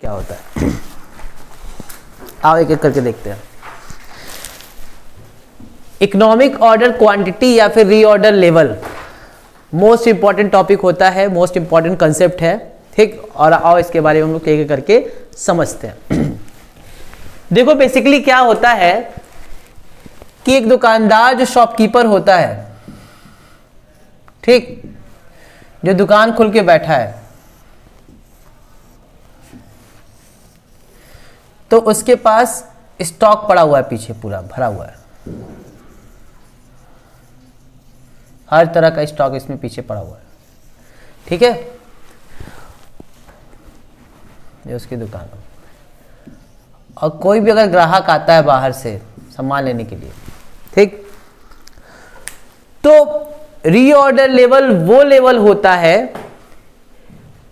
क्या होता है। आओ एक एक करके देखते हैं। इकोनॉमिक ऑर्डर क्वांटिटी या फिर reorder level most important topic होता है, मोस्ट इंपॉर्टेंट कंसेप्ट है, ठीक। और आओ इसके बारे में हम लोग एक एक करके समझते हैं। देखो बेसिकली क्या होता है कि एक दुकानदार जो शॉपकीपर होता है, ठीक, जो दुकान खोल के बैठा है, तो उसके पास स्टॉक पड़ा हुआ है, पीछे पूरा भरा हुआ है, हर तरह का स्टॉक इसमें पीछे पड़ा हुआ है, ठीक है। ये उसकी दुकान है और कोई भी अगर ग्राहक आता है बाहर से सामान लेने के लिए, ठीक, तो रीऑर्डर लेवल वो लेवल होता है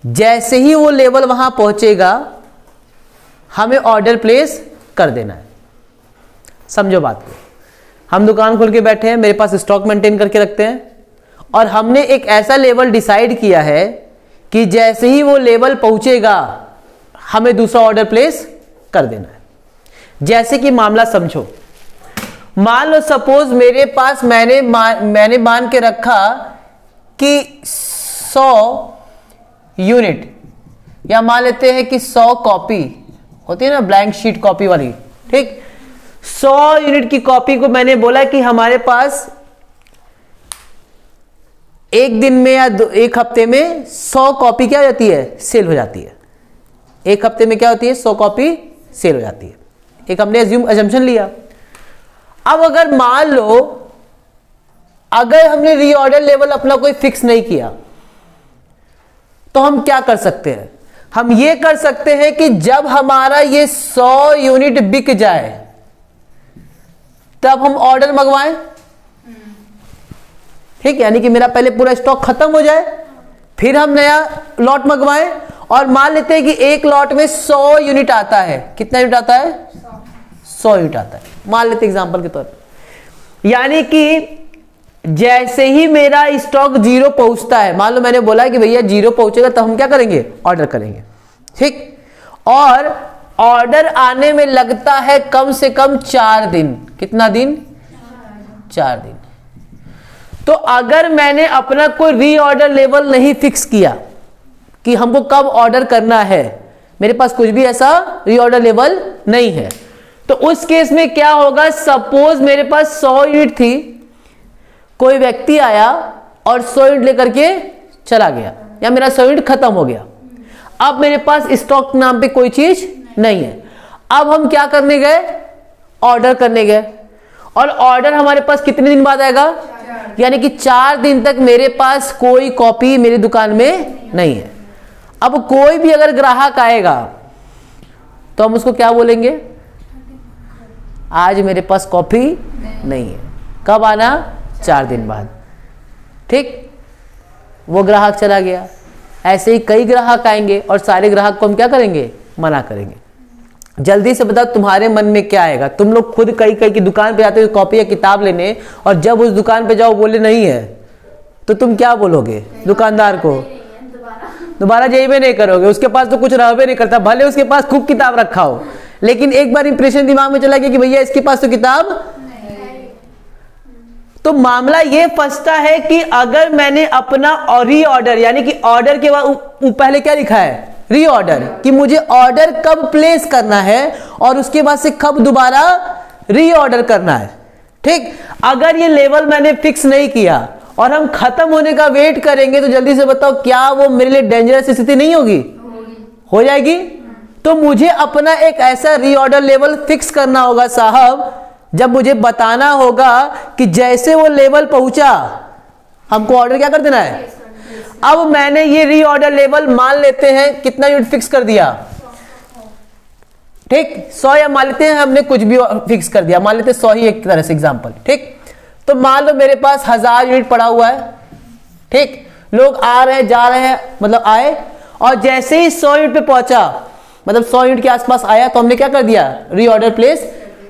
जैसे ही वो लेवल वहां पहुंचेगा हमें ऑर्डर प्लेस कर देना है। समझो बात को, हम दुकान खोल के बैठे हैं, मेरे पास स्टॉक मेंटेन करके रखते हैं और हमने एक ऐसा लेवल डिसाइड किया है कि जैसे ही वो लेवल पहुंचेगा हमें दूसरा ऑर्डर प्लेस कर देना है। जैसे कि मामला समझो, मान लो सपोज मेरे पास मैंने मान के रखा कि 100 यूनिट, या मान लेते हैं कि 100 कॉपी होती है ना, ब्लैंक शीट कॉपी वाली, ठीक, 100 यूनिट की कॉपी को मैंने बोला कि हमारे पास एक दिन में या एक हफ्ते में 100 कॉपी क्या हो जाती है, सेल हो जाती है। एक हफ्ते में क्या होती है, 100 कॉपी सेल हो जाती है। एक हमने अजम्पशन लिया। अब अगर मान लो अगर हमने रीऑर्डर लेवल अपना कोई फिक्स नहीं किया तो हम क्या कर सकते हैं, हम ये कर सकते हैं कि जब हमारा ये 100 यूनिट बिक जाए तब हम ऑर्डर मंगवाएं, ठीक, यानी कि मेरा पहले पूरा स्टॉक खत्म हो जाए, फिर हम नया लॉट मंगवाएं। और मान लेते हैं कि एक लॉट में 100 यूनिट आता है। कितना यूनिट आता है, 100 यूनिट आता है, मान लेते एग्जांपल के तौर पर। यानी कि जैसे ही मेरा स्टॉक 0 पहुंचता है, मान लो मैंने बोला कि भैया 0 पहुंचेगा तो हम क्या करेंगे, ऑर्डर करेंगे, ठीक। और ऑर्डर आने में लगता है कम से कम 4 दिन। कितना दिन, 4 दिन। तो अगर मैंने अपना कोई रीऑर्डर लेवल नहीं फिक्स किया कि हमको कब ऑर्डर करना है, मेरे पास कुछ भी ऐसा रीऑर्डर लेवल नहीं है, तो उस केस में क्या होगा, सपोज मेरे पास 100 यूनिट थी, कोई व्यक्ति आया और 100 यूनिट लेकर के चला गया, या मेरा 100 यूनिट खत्म हो गया। अब मेरे पास स्टॉक नाम पे कोई चीज नहीं है। अब हम क्या करने गए, ऑर्डर करने गए, और ऑर्डर हमारे पास कितने दिन बाद आएगा, यानी कि 4 दिन तक मेरे पास कोई कॉपी मेरी दुकान में नहीं है। अब कोई भी अगर ग्राहक आएगा तो हम उसको क्या बोलेंगे, आज मेरे पास कॉपी नहीं है, कब आना, 4 दिन बाद, ठीक। वो ग्राहक चला गया। ऐसे ही कई ग्राहक आएंगे और सारे ग्राहक को हम क्या करेंगे, मना करेंगे। जल्दी से बताओ तुम्हारे मन में क्या आएगा। तुम लोग खुद कई की दुकान पे जाते हो कॉपी या किताब लेने, और जब उस दुकान पे जाओ बोले नहीं है, तो तुम क्या बोलोगे दुकानदार को, दोबारा जेब में नहीं करोगे। उसके पास तो कुछ रहबे नहीं करता, भले उसके पास खूब किताब रखा हो, लेकिन एक बार इंप्रेशन दिमाग में चला गया कि भैया इसके पास तो किताब नहीं। तो मामला ये फंसता है कि अगर मैंने अपना रीऑर्डर, यानी कि ऑर्डर के बाद पहले क्या लिखा है, रीऑर्डर, कि मुझे ऑर्डर कब प्लेस करना है और उसके बाद से कब दोबारा रीऑर्डर करना है, ठीक। अगर ये लेवल मैंने फिक्स नहीं किया और हम खत्म होने का वेट करेंगे तो जल्दी से बताओ क्या वो मेरे लिए डेंजरस स्थिति नहीं होगी, हो जाएगी। तो मुझे अपना एक ऐसा रीऑर्डर लेवल फिक्स करना होगा साहब, जब मुझे बताना होगा कि जैसे वो लेवल पहुंचा हमको ऑर्डर क्या कर देना है। अब मैंने ये रीऑर्डर लेवल मान लेते हैं कितना यूनिट फिक्स कर दिया, ठीक, 100, या मान लेते हैं हमने कुछ भी फिक्स कर दिया, मान लेते हैं 100 ही एक तरह से एग्जांपल, ठीक। तो मान लो मेरे पास 1000 यूनिट पड़ा हुआ है, ठीक, लोग आ रहे हैं जा रहे हैं, मतलब आए, और जैसे ही 100 यूनिट पे पहुंचा, मतलब 100 यूनिट के आसपास आया, तो हमने क्या कर दिया, रीऑर्डर प्लेस,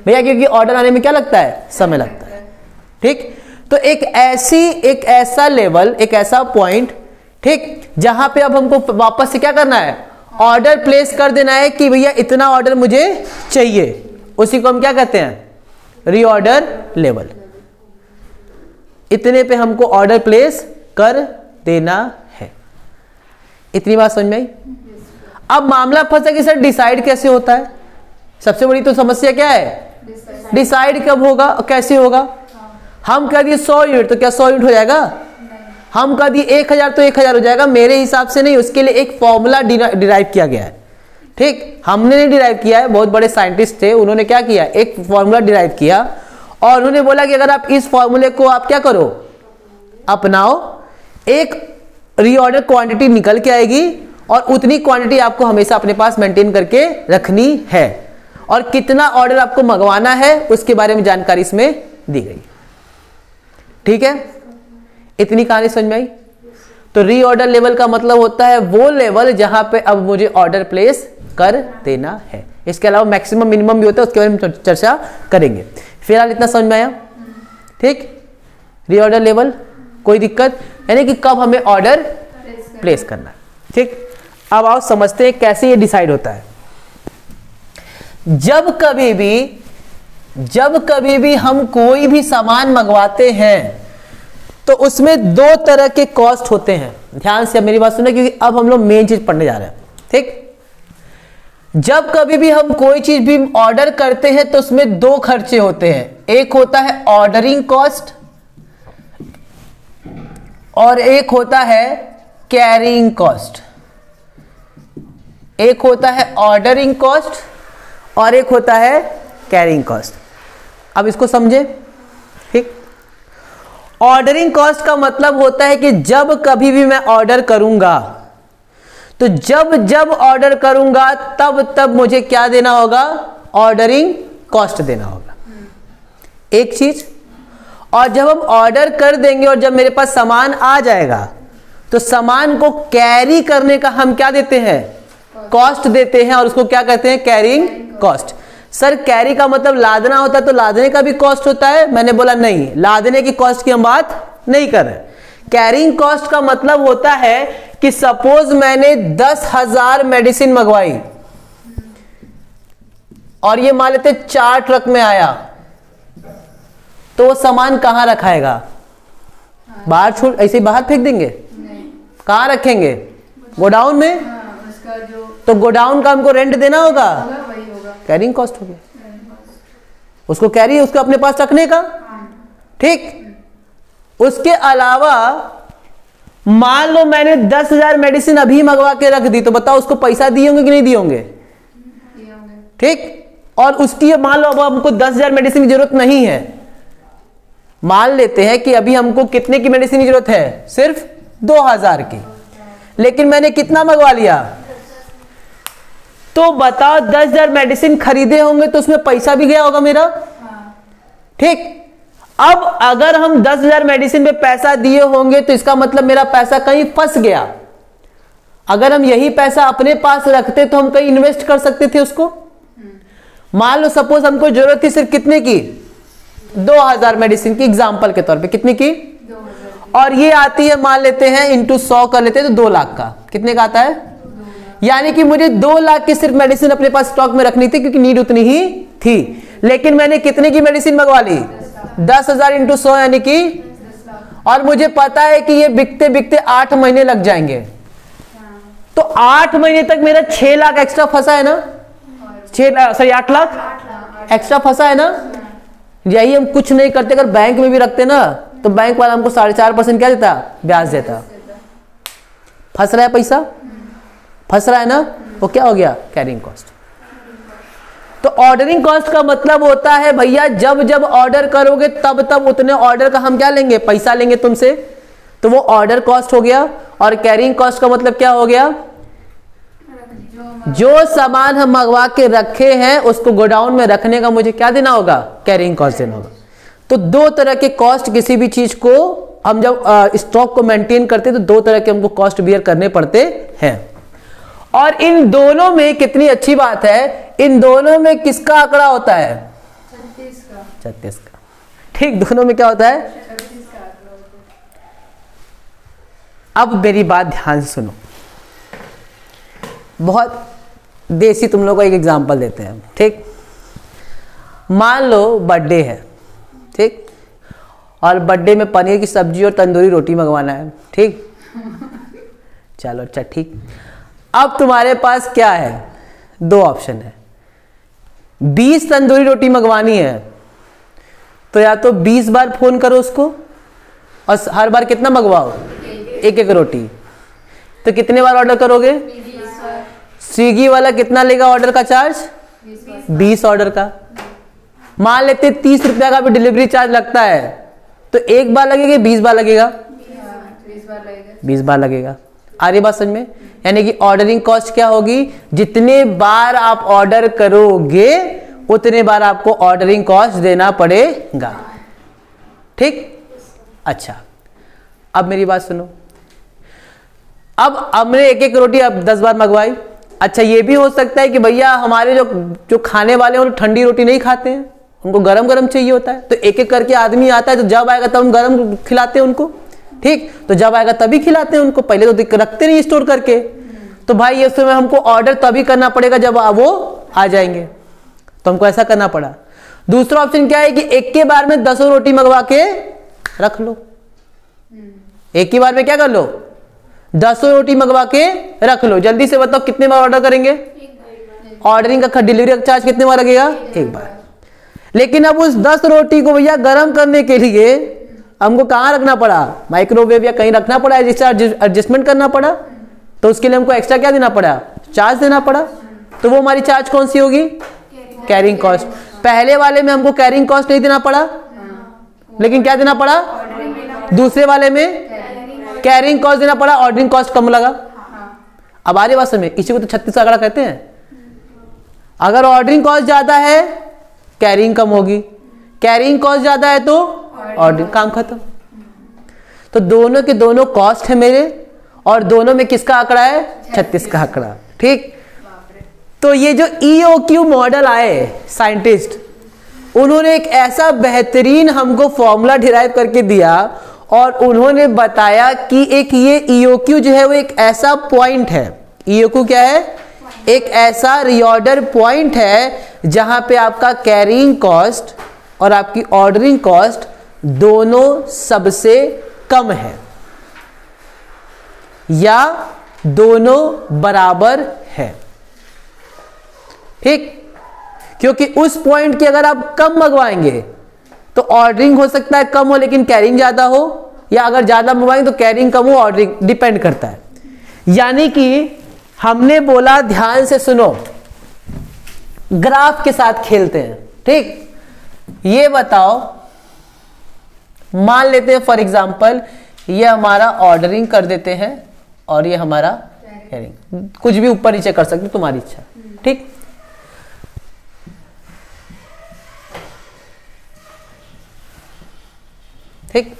भैया, क्योंकि ऑर्डर आने में क्या लगता है, समय लगता है, ठीक। तो एक ऐसा लेवल, एक ऐसा पॉइंट, ठीक, जहां पे अब हमको वापस से क्या करना है, ऑर्डर प्लेस कर देना है कि भैया इतना ऑर्डर मुझे चाहिए, उसी को हम क्या कहते हैं, रीऑर्डर लेवल। इतने पे हमको ऑर्डर प्लेस कर देना है। इतनी बात समझ में आई? अब मामला फंसा कि सर डिसाइड कैसे होता है। सबसे बड़ी तो समस्या क्या है, डिसाइड कब होगा और कैसे होगा। हम कह दिए 100 यूनिट तो क्या 100 यूनिट हो जाएगा, हम कह दिए 1000 तो 1000 हो जाएगा, मेरे हिसाब से नहीं। उसके लिए एक फॉर्मूला डिराइव किया गया है। ठीक, हमने नहीं डिराइव किया है, बहुत बड़े साइंटिस्ट थे, उन्होंने क्या किया, एक फॉर्मूला डिराइव किया और उन्होंने बोला कि अगर आप इस फॉर्मूले को आप क्या करो, अपनाओ, एक रीऑर्डर क्वांटिटी निकल के आएगी और उतनी क्वांटिटी आपको हमेशा अपने पास मेंटेन करके रखनी है, और कितना ऑर्डर आपको मंगवाना है उसके बारे में जानकारी इसमें दी गई। ठीक है, इतनी कहानी समझ में आई? तो रीऑर्डर लेवल का मतलब होता है वो लेवल जहां पे अब मुझे ऑर्डर प्लेस कर देना है। इसके अलावा मैक्सिमम मिनिमम भी होता है, उसके बारे में चर्चा करेंगे। फिलहाल इतना समझ में आया? ठीक, रीऑर्डर लेवल कोई दिक्कत, यानी कि कब हमें ऑर्डर प्लेस करना है। ठीक, अब आओ समझते हैं कैसे ये डिसाइड होता है। जब कभी भी हम कोई भी सामान मंगवाते हैं तो उसमें दो तरह के कॉस्ट होते हैं। ध्यान से मेरी बात सुनना, क्योंकि अब हम लोग मेन चीज पढ़ने जा रहे हैं। ठीक, जब कभी भी हम कोई चीज भी ऑर्डर करते हैं तो उसमें दो खर्चे होते हैं। एक होता है ऑर्डरिंग कॉस्ट और एक होता है कैरिंग कॉस्ट। एक होता है ऑर्डरिंग कॉस्ट और एक होता है कैरिंग कॉस्ट। अब इसको समझे। ठीक, ऑर्डरिंग कॉस्ट का मतलब होता है कि जब कभी भी मैं ऑर्डर करूंगा तो जब ऑर्डर करूंगा तब मुझे क्या देना होगा, ऑर्डरिंग कॉस्ट देना होगा, एक चीज। और जब हम ऑर्डर कर देंगे और जब मेरे पास सामान आ जाएगा तो सामान को कैरी करने का हम क्या देते हैं, कॉस्ट देते हैं, और उसको क्या कहते हैं, कैरिंग कॉस्ट। सर कैरी का मतलब लादना होता है, तो लादने का भी कॉस्ट होता है? मैंने बोला नहीं, लादने की कॉस्ट की हम बात नहीं कर रहे। कैरिंग कॉस्ट का मतलब होता है कि सपोज मैंने 10,000 मेडिसिन मंगवाई और ये मान लेते 4 ट्रक में आया, तो वो सामान कहां रखाएगा, बाहर छोड़, ऐसे ही बाहर फेंक देंगे? कहां रखेंगे, गोडाउन में। तो गोडाउन का हमको रेंट देना होगा, कैरिंग कॉस्ट हो गया, उसको कैरी उसको अपने पास रखने का। ठीक, उसके अलावा मान लो मैंने 10,000 मेडिसिन अभी मंगवा के रख दी, तो बताओ उसको पैसा दिए होंगे कि नहीं दिए होंगे? ठीक, और उसकी मान लो अब हमको 10,000 मेडिसिन की जरूरत नहीं है, मान लेते हैं कि अभी हमको कितने की मेडिसिन की जरूरत है, सिर्फ 2,000 की, लेकिन मैंने कितना मंगवा लिया, तो बताओ 10,000 मेडिसिन खरीदे होंगे तो उसमें पैसा भी गया होगा मेरा। ठीक, अब अगर हम 10,000 मेडिसिन पे पैसा दिए होंगे तो इसका मतलब मेरा पैसा कहीं फंस गया। अगर हम यही पैसा अपने पास रखते तो हम कहीं इन्वेस्ट कर सकते थे उसको। मान लो सपोज हमको जरूरत थी सिर्फ कितने की, 2,000 मेडिसिन की, एग्जांपल के तौर पे कितने की, 2,000। और ये आती है मान लेते हैं इंटू 100 कर लेते हैं तो 2 लाख का, कितने का आता है, यानी कि मुझे 2 लाख की सिर्फ मेडिसिन अपने पास स्टॉक में रखनी थी क्योंकि नीड उतनी ही थी। लेकिन मैंने कितने की मेडिसिन मंगवा ली, 10,000 इंटू 100 यानी कि, और मुझे पता है कि ये बिकते बिकते 8 महीने लग जाएंगे, तो 8 महीने तक मेरा 6 लाख एक्स्ट्रा फंसा है ना, 8 लाख एक्स्ट्रा फंसा है ना। यही हम कुछ नहीं करते, अगर बैंक में भी रखते ना तो बैंक वाला हमको 4.5% क्या देता, ब्याज देता। फंस रहा है पैसा, फंस रहा है ना, वो क्या हो गया, कैरिंग कॉस्ट। तो ऑर्डरिंग कॉस्ट का मतलब होता है भैया जब ऑर्डर करोगे तब उतने ऑर्डर का हम क्या लेंगे, पैसा लेंगे तुमसे, तो वो ऑर्डर कॉस्ट हो गया। और कैरिंग कॉस्ट का मतलब क्या हो गया, जो सामान हम मंगवा के रखे हैं उसको गोडाउन में रखने का मुझे क्या देना होगा, कैरिंग कॉस्ट देना होगा। तो 2 तरह के कॉस्ट, किसी भी चीज को हम जब स्टॉक को मेंटेन करते हैं तो 2 तरह के हमको कॉस्ट बियर करने पड़ते हैं। और इन दोनों में कितनी अच्छी बात है, इन दोनों में किसका आंकड़ा होता है, 36 का। ठीक, दोनों में क्या होता है, 36 का आंकड़ा होता है। अब मेरी बात ध्यान से सुनो, बहुत देसी तुम लोग को एक एग्जांपल देते हैं, ठीक। मान लो बर्थडे है, ठीक, और बर्थडे में पनीर की सब्जी और तंदूरी रोटी मंगवाना है, ठीक। चलो अच्छा ठीक। अब तुम्हारे पास क्या है, 2 ऑप्शन है। 20 तंदूरी रोटी मंगवानी है तो या तो 20 बार फोन करो उसको और हर बार कितना मंगवाओ, एक एक रोटी। तो कितने बार ऑर्डर करोगे, स्विगी वाला कितना लेगा ऑर्डर का चार्ज, 20 ऑर्डर का। मान लेते 30 रुपया का भी डिलीवरी चार्ज लगता है, तो एक बार लगेगा 20 बार लगेगा, 20 बार लगेगा। आ रही बात समझ में? यानी कि ऑर्डरिंग कॉस्ट क्या होगी, जितने बार आप ऑर्डर करोगे उतने बार आपको ऑर्डरिंग कॉस्ट देना पड़ेगा, ठीक। अच्छा अब मेरी बात सुनो। अब हमने एक एक रोटी अब 10 बार मंगवाई। अच्छा ये भी हो सकता है कि भैया हमारे जो खाने वाले हैं वो ठंडी रोटी नहीं खाते हैं, उनको गरम गरम चाहिए होता है, तो एक एक करके आदमी आता है, तो जब आएगा तब हम गरम खिलाते हैं उनको, ठीक। तो जब आएगा तभी खिलाते हैं उनको, पहले तो रखते नहीं स्टोर करके। तो भाई ये समय हमको ऑर्डर तभी करना पड़ेगा जब वो आ जाएंगे, तो हमको ऐसा करना पड़ा। दूसरा ऑप्शन क्या है कि एक के बार में 10 रोटी मंगवा के रख लो। एक ही बार में क्या कर लो, 10 रोटी मंगवा के रख लो। जल्दी से बताओ कितने बार ऑर्डर करेंगे, ऑर्डरिंग का डिलीवरी का चार्ज कितने बार लगेगा, एक बार। लेकिन अब उस 10 रोटी को भैया गर्म करने के लिए हमको कहाँ रखना पड़ा, माइक्रोवेव या कहीं रखना पड़ा, एडजस्टमेंट करना पड़ा, तो उसके लिए हमको एक्स्ट्रा क्या देना पड़ा, चार्ज देना पड़ा। तो वो हमारी चार्ज कौन सी होगी, कैरिंग कॉस्ट। पहले वाले में हमको कैरिंग कॉस्ट नहीं देना पड़ा, लेकिन क्या देना पड़ा, दूसरे वाले में कैरिंग कॉस्ट देना पड़ा, ऑर्डरिंग कॉस्ट कम लगा। अब आ रही बात समझ, इसी को तो 36 का आंकड़ा कहते हैं। अगर ऑर्डरिंग कॉस्ट ज्यादा है कैरिंग कम होगी, कैरिंग कॉस्ट ज्यादा है तो ऑर्डरिंग, काम खत्म। तो दोनों के दोनों कॉस्ट है मेरे, और दोनों में किसका आंकड़ा है, 36 का आंकड़ा, ठीक। तो ये जो EOQ मॉडल आए साइंटिस्ट, उन्होंने एक ऐसा बेहतरीन हमको फॉर्मूला डिराइव करके दिया, और उन्होंने बताया कि एक ये EOQ जो है वो एक ऐसा पॉइंट है, EOQ क्या है, एक ऐसा रीऑर्डर पॉइंट है जहां पे आपका कैरिंग कॉस्ट और आपकी ऑर्डरिंग कॉस्ट दोनों सबसे कम है या दोनों बराबर है, ठीक। क्योंकि उस पॉइंट की अगर आप कम मंगवाएंगे तो ऑर्डरिंग हो सकता है कम हो लेकिन कैरिंग ज्यादा हो, या अगर ज्यादा मंगवाएंगे तो कैरिंग कम हो, ऑर्डरिंग डिपेंड करता है। यानी कि हमने बोला, ध्यान से सुनो, ग्राफ के साथ खेलते हैं, ठीक। ये बताओ, मान लेते हैं फॉर एग्जांपल ये हमारा ऑर्डरिंग कर देते हैं और ये हमारा कैरिंग, कुछ भी ऊपर नीचे कर सकते तुम्हारी इच्छा, ठीक। ठीक,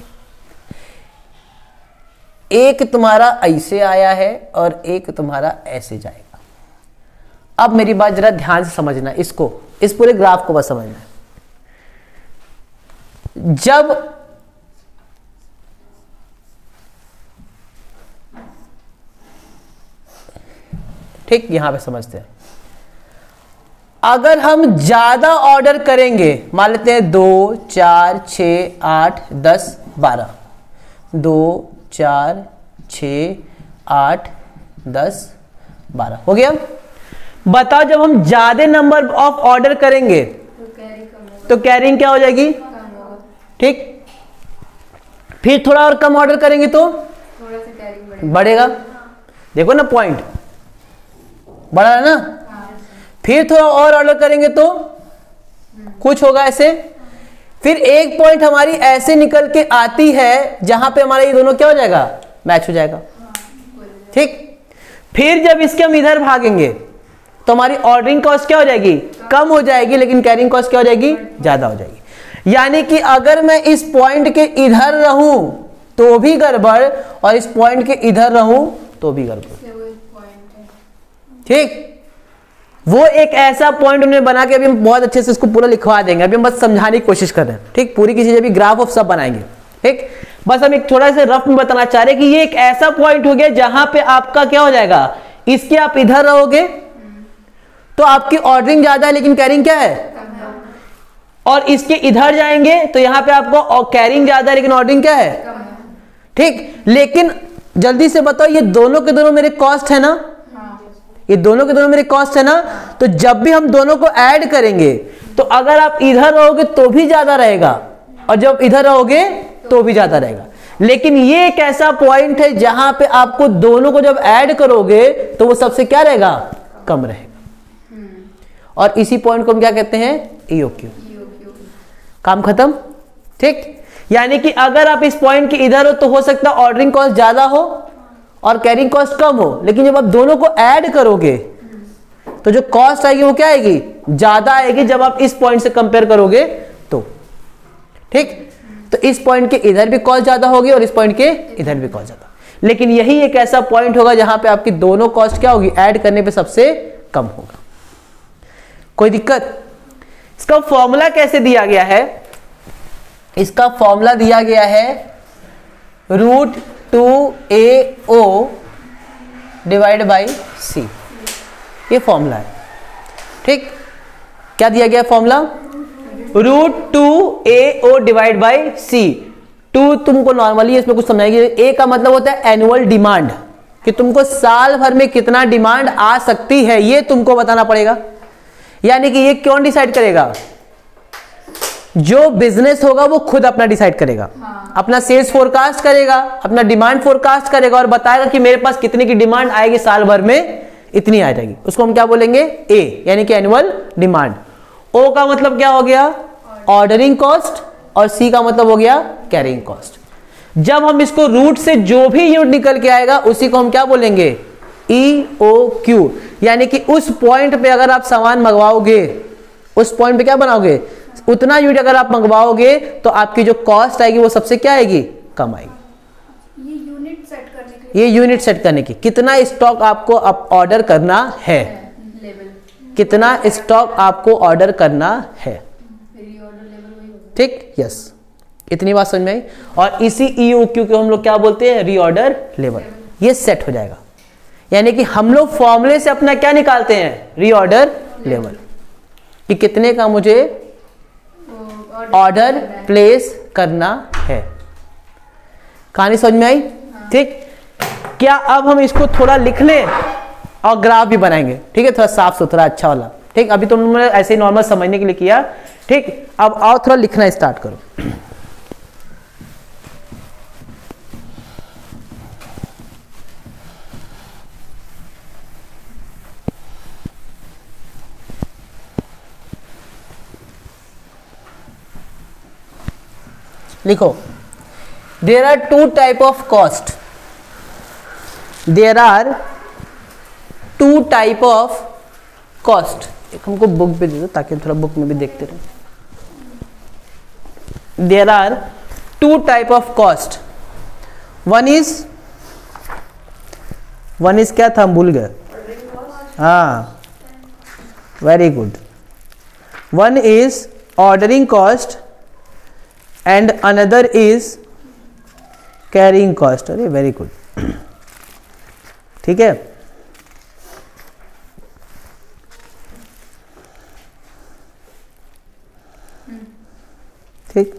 एक तुम्हारा ऐसे आया है और एक तुम्हारा ऐसे जाएगा। अब मेरी बात जरा ध्यान से समझना, इसको, इस पूरे ग्राफ को बस समझना है। जब ठीक, यहां पे समझते हैं, अगर हम ज्यादा ऑर्डर करेंगे, मान लेते हैं 2 4 6 8 10 12, 2 4 6 8 10 12 हो गया। बताओ जब हम ज्यादा नंबर ऑफ ऑर्डर करेंगे तो कैरिंग क्या हो जाएगी, ठीक। फिर थोड़ा और कम ऑर्डर करेंगे तो थोड़ा सा कैरिंग बढ़ेगा। देखो ना पॉइंट बढ़ा है ना। फिर थोड़ा और ऑर्डर करेंगे तो कुछ होगा ऐसे। फिर एक पॉइंट हमारी ऐसे निकल के आती है जहां पे हमारे ये दोनों क्या हो जाएगा, मैच हो जाएगा, ठीक। फिर जब इसके हम इधर भागेंगे तो हमारी ऑर्डरिंग कॉस्ट क्या हो जाएगी, कम हो जाएगी, लेकिन कैरिंग कॉस्ट क्या हो जाएगी, ज्यादा हो जाएगी। यानी कि अगर मैं इस पॉइंट के इधर रहूं तो भी गड़बड़, और इस पॉइंट के इधर रहूं तो भी गड़बड़, ठीक। वो एक ऐसा पॉइंट उन्होंने बना के, अभी हम बहुत अच्छे से इसको पूरा लिखवा देंगे, अभी हम बस समझाने की कोशिश कर रहे हैं, ठीक। पूरी की चीजें भी ग्राफ ऑफ सब बनाएंगे, ठीक। बस हम एक थोड़ा सा रफ में बताना चाह रहे हैं कि ये एक ऐसा पॉइंट हो गया जहां पे आपका क्या हो जाएगा, इसके आप इधर रहोगे तो आपकी ऑर्डरिंग ज्यादा है लेकिन कैरिंग क्या है, और इसके इधर जाएंगे तो यहां पे आपको कैरिंग ज्यादा है लेकिन ऑर्डरिंग क्या है, ठीक। लेकिन जल्दी से बताओ, ये दोनों के दोनों मेरे कॉस्ट है ना, ये दोनों के दोनों मेरे कॉस्ट है ना, तो जब भी हम दोनों को ऐड करेंगे तो अगर आप इधर रहोगे तो भी ज्यादा रहेगा और जब इधर रहोगे तो भी ज्यादा रहेगा। लेकिन ये एक ऐसा पॉइंट है जहां पे आपको दोनों को जब ऐड करोगे तो वो सबसे क्या रहेगा, कम रहेगा। और इसी पॉइंट को हम क्या कहते हैं, ईओक्यू। काम खत्म, ठीक। यानी कि अगर आप इस पॉइंट के इधर हो तो हो सकता है ऑर्डरिंग कॉस्ट ज्यादा हो और कैरिंग कॉस्ट कम हो, लेकिन जब आप दोनों को ऐड करोगे तो जो कॉस्ट आएगी वो क्या आएगी, ज्यादा आएगी जब आप इस पॉइंट से कंपेयर करोगे तो, ठीक। तो इस पॉइंट के इधर भी कॉस्ट ज्यादा होगी और इस पॉइंट के इधर भी कॉस्ट ज्यादा, लेकिन यही एक ऐसा पॉइंट होगा जहां पे आपकी दोनों कॉस्ट क्या होगी, ऐड करने पे सबसे कम होगा। कोई दिक्कत? इसका फॉर्मूला कैसे दिया गया है, इसका फॉर्मूला दिया गया है √2AO डिवाइड बाई C, ये फॉर्मूला है, ठीक। क्या दिया गया formula, √2AO divide by C। 2 तुमको नॉर्मली इसमें कुछ समझाएंगे, A का मतलब होता है एनुअल डिमांड, कि तुमको साल भर में कितना डिमांड आ सकती है ये तुमको बताना पड़ेगा। यानी कि ये कौन डिसाइड करेगा, जो बिजनेस होगा वो खुद अपना डिसाइड करेगा, अपना सेल्स फोरकास्ट करेगा, अपना डिमांड फोरकास्ट करेगा और बताएगा कि मेरे पास कितने की डिमांड आएगी साल भर में, इतनी आ जाएगी। उसको हम क्या बोलेंगे, ए, यानी कि एनुअल डिमांड। ओ का मतलब क्या हो गया, ऑर्डरिंग कॉस्ट, और सी का मतलब हो गया कैरिंग कॉस्ट। जब हम इसको रूट से जो भी यूनिट निकल के आएगा उसी को हम क्या बोलेंगे, EOQ। यानी कि उस पॉइंट पे अगर आप सामान मंगवाओगे, उस पॉइंट पे क्या बनाओगे, उतना यूनिट अगर आप मंगवाओगे तो आपकी जो कॉस्ट आएगी वो सबसे क्या आएगी, कम आएगी। ये यूनिट सेट करने के लिए, ये यूनिट सेट करने की, कितना स्टॉक आपको ऑर्डर करना है, कितना स्टॉक आपको ऑर्डर करना है, ठीक। यस, इतनी बात समझ में आई। और इसी EOQ को हम लोग क्या बोलते हैं, रीऑर्डर लेवल। ये सेट हो जाएगा, यानी कि हम लोग फॉर्मूले से अपना क्या निकालते हैं, रीऑर्डर लेवल, कि कितने का मुझे ऑर्डर प्लेस करना है। कहानी समझ में आई, ठीक। क्या अब हम इसको थोड़ा लिख लें और ग्राफ भी बनाएंगे, ठीक है, थोड़ा साफ सुथरा अच्छा वाला, ठीक। अभी तुमने ऐसे ही नॉर्मल समझने के लिए किया, ठीक। अब आओ थोड़ा लिखना स्टार्ट करो। लिखो, there are 2 type of cost, there are 2 type of cost. एक हमको बुक भी दे दो ताकि थोड़ा बुक में भी देखते रहे। There are 2 type of cost, one is क्या था, हम भूल गए, हाँ, very good. One is ordering cost and another is carrying cost। अरे वेरी गुड, ठीक है। ठीक,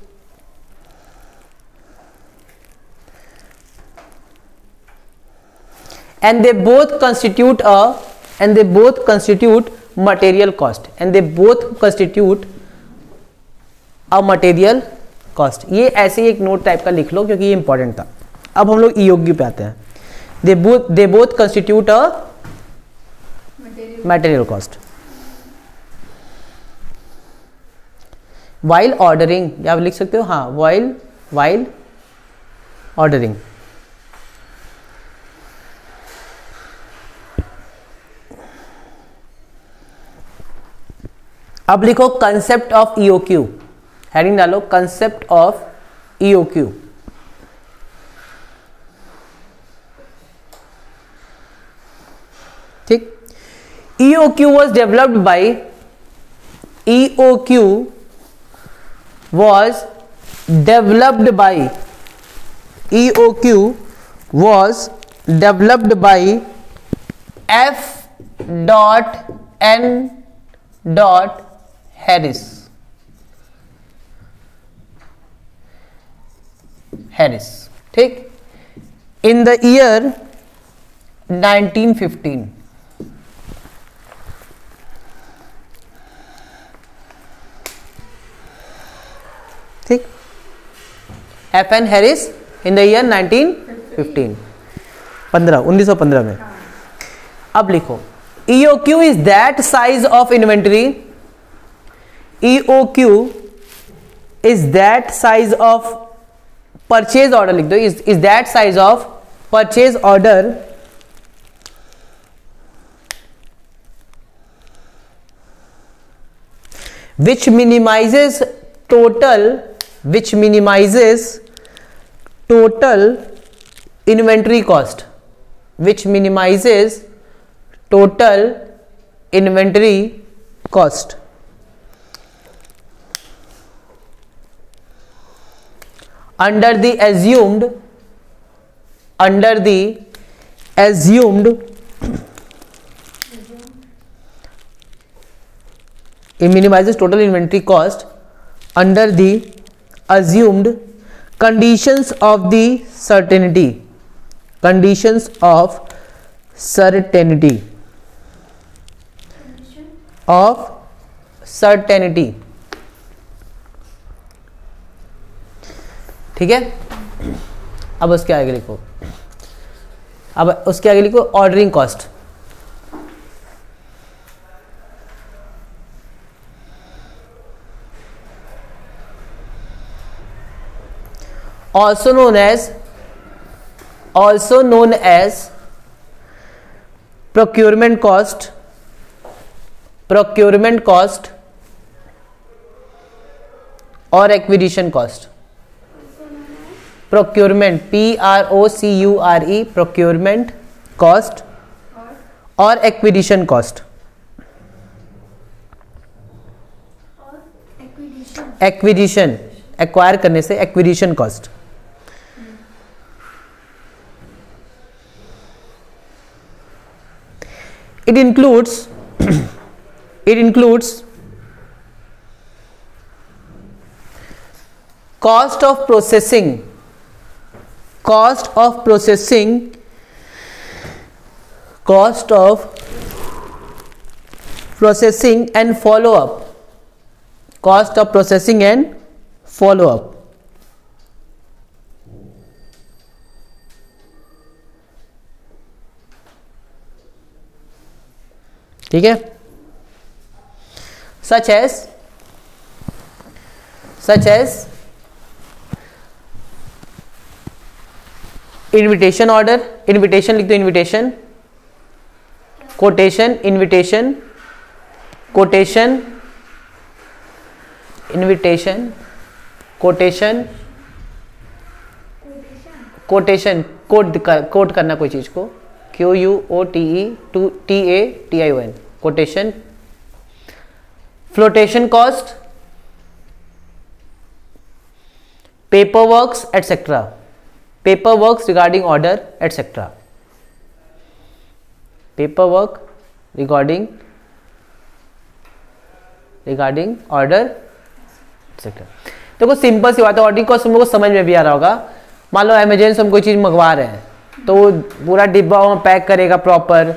and they both constitute material cost, and they both constitute a material cost. ये ऐसे ही एक नोट टाइप का लिख लो क्योंकि ये इंपॉर्टेंट था। अब हम लोग EOQ पे आते हैं। They both constitute a material cost while ordering, या आप लिख सकते हो, हाँ, वाइल ऑर्डरिंग। अब लिखो कंसेप्ट ऑफ EOQ, हेडिंग डालो कंसेप्ट ऑफ EOQ। ठीक, EOQ was developed by EOQ was developed by EOQ was developed by F dot N dot Harris, ठीक, इन द ईयर 1915, ठीक, F N Harris in the year 1915, 1915 में। अब लिखो EOQ is that size of inventory, EOQ is that size of purchase order, लिख दो, is that size of purchase order which minimizes total inventory cost, which minimizes total inventory cost under the assumed it minimizes total inventory cost under the assumed conditions of the certainty, ठीक है। अब उसके आगे लिखो, ordering cost, also known as procurement cost or acquisition cost, procurement, PROCURE, procurement cost और acquisition cost, acquisition acquire करने से acquisition cost. It includes cost of processing and follow up, ठीक है, such as invitation order, invitation लिख दो, invitation, quotation, invitation, quotation, invitation, quotation, quotation, quote करना कोई चीज को, QUOTETATION, quotation, floatation cost, paper works etcetera, paper works regarding order etcetera, paper work regarding order etcetera. देखो simple सी बात है, ऑर्डरिंग कॉस्ट हमको समझ में भी आ रहा होगा। मान लो अमेजन से हम कोई चीज़ मंगवा रहे हैं तो वो पूरा डिब्बा वो पैक करेगा प्रॉपर,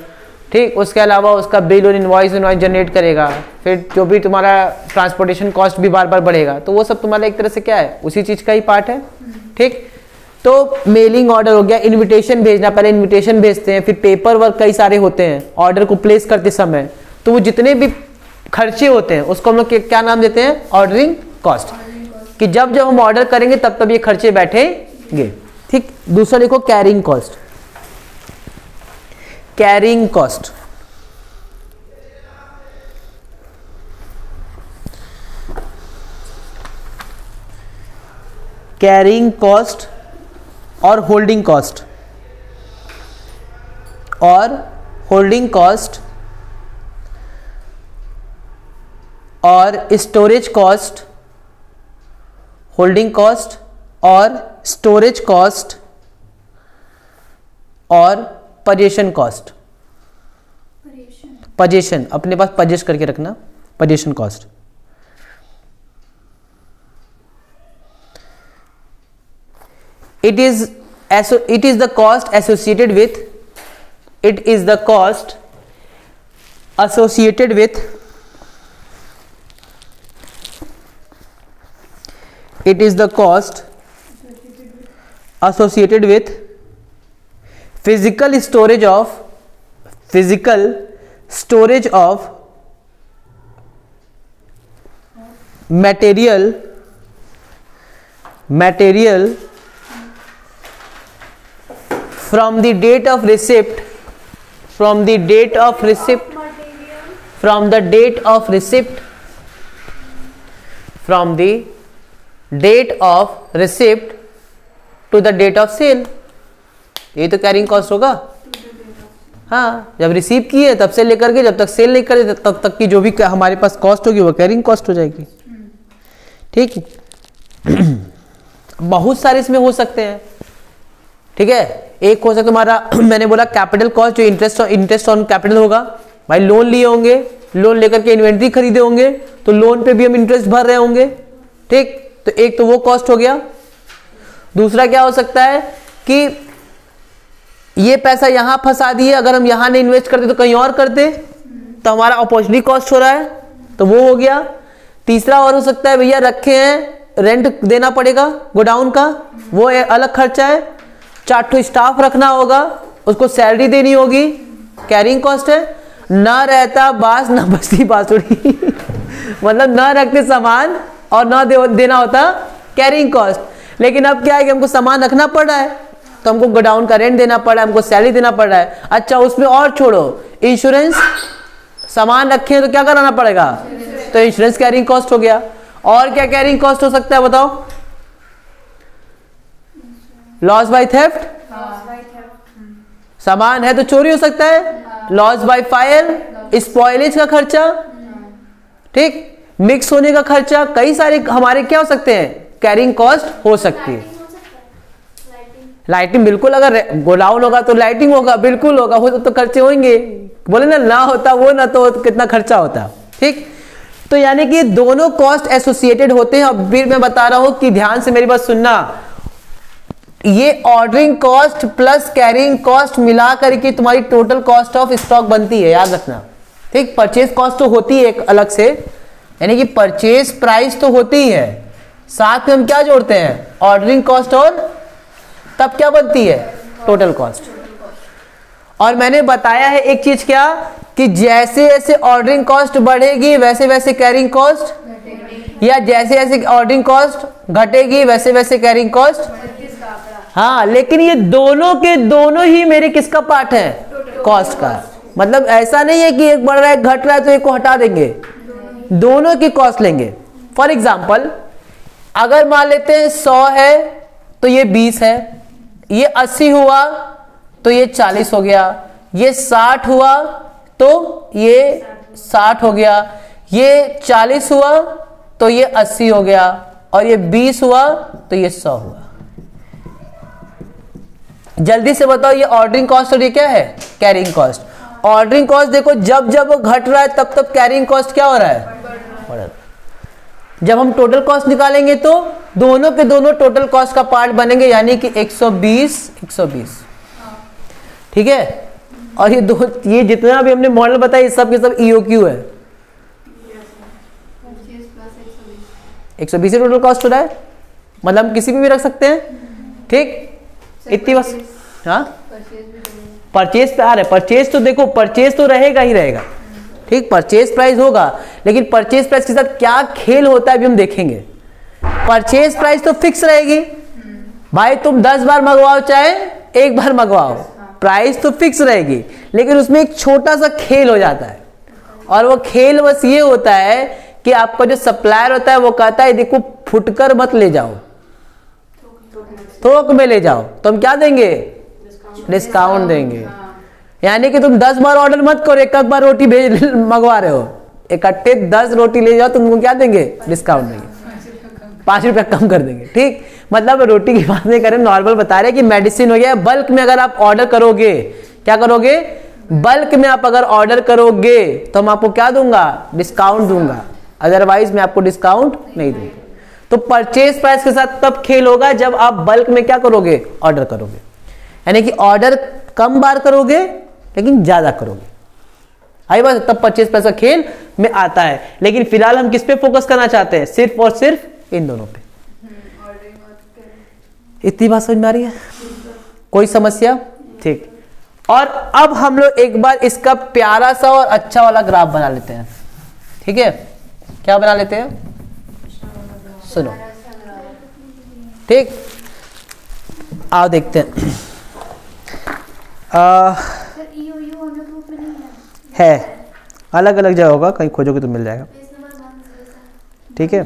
ठीक, उसके अलावा उसका बिल और इनवॉइस जनरेट करेगा, फिर जो भी तुम्हारा ट्रांसपोर्टेशन कॉस्ट भी बार बार बढ़ेगा, तो वो सब तुम्हारा एक तरह से क्या है, उसी चीज़ का ही पार्ट है, ठीक। तो मेलिंग ऑर्डर हो गया, इनविटेशन भेजना, पहले इनविटेशन भेजते हैं, फिर पेपर वर्क कई सारे होते हैं ऑर्डर को प्लेस करते समय, तो वो जितने भी खर्चे होते हैं उसको हम लोग क्या नाम देते हैं, ऑर्डरिंग कॉस्ट, कि जब जब हम ऑर्डर करेंगे तब तब ये खर्चे बैठेंगे, ठीक। दूसरा लिखो carrying cost, carrying cost, carrying cost और होल्डिंग कॉस्ट, और स्टोरेज कॉस्ट, होल्डिंग कॉस्ट और स्टोरेज कॉस्ट और पोजीशन कॉस्ट, पोजीशन अपने पास पजेस्ट करके रखना, position cost. It is the cost associated with it is the cost associated with it is the cost associated with physical storage of material from the date of receipt from the date of receipt from the date of receipt from the date of receipt to the date of sale। ये तो carrying cost होगा। हाँ, जब receive किए तब से लेकर के जब तक सेल नहीं करे तब तक की जो भी हमारे पास कॉस्ट होगी वो कैरिंग कॉस्ट हो जाएगी। ठीक है। बहुत सारे इसमें हो सकते हैं। ठीक है, एक हो सकता है हमारा मैंने बोला कैपिटल कॉस्ट, जो इंटरेस्ट ऑन कैपिटल होगा। भाई लोन लिए होंगे, लोन लेकर के इन्वेंट्री खरीदे होंगे तो लोन पे भी हम इंटरेस्ट भर रहे होंगे। ठीक, तो एक तो वो कॉस्ट हो गया। दूसरा क्या हो सकता है कि ये पैसा यहां फंसा दिए, अगर हम यहां नहीं इन्वेस्ट करते तो कहीं और करते तो हमारा अपॉर्चुनिटी कॉस्ट हो रहा है, तो वो हो गया। तीसरा और हो सकता है भैया रखे हैं, रेंट देना पड़ेगा गोडाउन का, वो अलग खर्चा है। 4 स्टाफ रखना होगा, उसको सैलरी देनी होगी, कैरिंग कॉस्ट है। ना रहता बास ना बस्ती बांसुरी मतलब ना रखते सामान और ना देना होता कैरिंग कॉस्ट। लेकिन अब क्या है कि हमको सामान रखना पड़ रहा है तो हमको गोडाउन का रेंट देना पड़ रहा है, हमको सैलरी देना पड़ रहा है। अच्छा, उसमें और छोड़ो, इंश्योरेंस, सामान रखे तो क्या कराना पड़ेगा, तो इंश्योरेंस कैरिंग कॉस्ट हो गया। और क्या कैरिंग कॉस्ट हो सकता है बताओ? लॉस बाय थेफ्ट, सामान है तो चोरी हो सकता है। लॉस बाय फायर, स्पॉइलेज का खर्चा। ठीक, मिक्स होने का खर्चा, कई सारे हमारे क्या हो सकते हैं, कैरिंग कॉस्ट हो सकती है। लाइटिंग बिल्कुल, अगर गोडाउन होगा तो लाइटिंग होगा, बिल्कुल होगा, हो तो खर्चे होंगे। बोले ना होता वो, ना तो कितना खर्चा होता। ठीक, तो यानी कि दोनों कॉस्ट एसोसिएटेड होते हैं। अब फिर मैं बता रहा हूं कि ध्यान से मेरी बात सुनना, ये ordering cost plus carrying cost मिला करके तुम्हारी टोटल कॉस्ट ऑफ स्टॉक बनती है, याद रखना। ठीक, परचेज कॉस्ट तो होती है एक अलग से, यानी कि परचेज प्राइस तो होती ही है, साथ में हम क्या जोड़ते हैं, ऑर्डरिंग कॉस्ट, और तब क्या बनती है, टोटल कॉस्ट। और मैंने बताया है एक चीज क्या, कि जैसे जैसे ऑर्डरिंग कॉस्ट बढ़ेगी वैसे वैसे कैरिंग कॉस्ट, या जैसे जैसे ऑर्डरिंग कॉस्ट घटेगी वैसे वैसे कैरिंग कॉस्ट। हाँ, लेकिन ये दोनों के दोनों ही मेरे किसका पार्ट है, कॉस्ट का। मतलब ऐसा नहीं है कि एक बढ़ रहा है घट रहा है तो एक को हटा देंगे, दोनों की कॉस्ट लेंगे। फॉर एग्जाम्पल, अगर मान लेते हैं 100 है तो ये 20 है, ये 80 हुआ तो ये 40 हो गया, ये 60 हुआ तो ये 60 हो गया, ये 40 हुआ तो ये 80 हो गया, और ये 20 हुआ तो ये 100 हुआ। जल्दी से बताओ, ये ऑर्डरिंग कॉस्ट और ये क्या है, कैरिंग कॉस्ट। ऑर्डरिंग कॉस्ट देखो, जब जब घट रहा है तब तब कैरिंग कॉस्ट क्या हो रहा है, बढ़ रहा है। जब हम टोटल कॉस्ट निकालेंगे तो दोनों के दोनों टोटल कॉस्ट का पार्ट बनेंगे, यानी कि 120। ठीक है, और ये जितना भी हमने मॉडल बताया सब के सब EOQ है। 120 टोटल कॉस्ट हो रहा है, मतलब हम किसी भी रख सकते हैं। ठीक, इतनी बस। हाँ, परचेज पे आ रहा है, परचेज तो देखो, परचेज तो रहेगा ही रहेगा। ठीक, परचेज प्राइस होगा, लेकिन परचेज प्राइस के साथ क्या खेल होता है अभी हम देखेंगे। परचेज प्राइस तो फिक्स रहेगी, भाई तुम 10 बार मंगवाओ चाहे एक बार मंगवाओ, प्राइस तो फिक्स रहेगी, लेकिन उसमें एक छोटा सा खेल हो जाता है। और वो खेल बस ये होता है कि आपका जो सप्लायर होता है वो कहता है देखो फुटकर मत ले जाओ, थोक में ले जाओ, तो हम क्या देंगे, डिस्काउंट देंगे। यानी कि तुम 10 बार ऑर्डर मत करो, एक बार रोटी भेज मंगवा रहे हो, इकट्ठे 10 रोटी ले जाओ, तुमको क्या देंगे, डिस्काउंट देंगे, 5 रुपया कम कर देंगे। ठीक, मतलब रोटी की बात नहीं करें, नॉर्मल बता रहे कि मेडिसिन हो गया, बल्क में अगर आप ऑर्डर करोगे, क्या करोगे, बल्क में आप अगर ऑर्डर करोगे तो हम आपको क्या दूंगा, डिस्काउंट दूंगा, अदरवाइज मैं आपको डिस्काउंट नहीं दूंगा। तो परचेज प्राइस के साथ तब खेल होगा जब आप बल्क में क्या करोगे, ऑर्डर करोगे, यानी कि ऑर्डर कम बार करोगे लेकिन ज्यादा करोगे, आई बात, तब परचेज प्राइस का खेल में आता है। लेकिन फिलहाल हम किस पे फोकस करना चाहते हैं, सिर्फ और सिर्फ इन दोनों पे। इतनी बात समझ में आ रही है, कोई समस्या, ठीक। और अब हम लोग एक बार इसका प्यारा सा और अच्छा वाला ग्राफ बना लेते हैं, ठीक है। क्या बना लेते हैं, सुनो, ठीक, आओ देखते हैं। है अलग अलग जगह होगा, कहीं खोजोगे तो मिल जाएगा, ठीक है।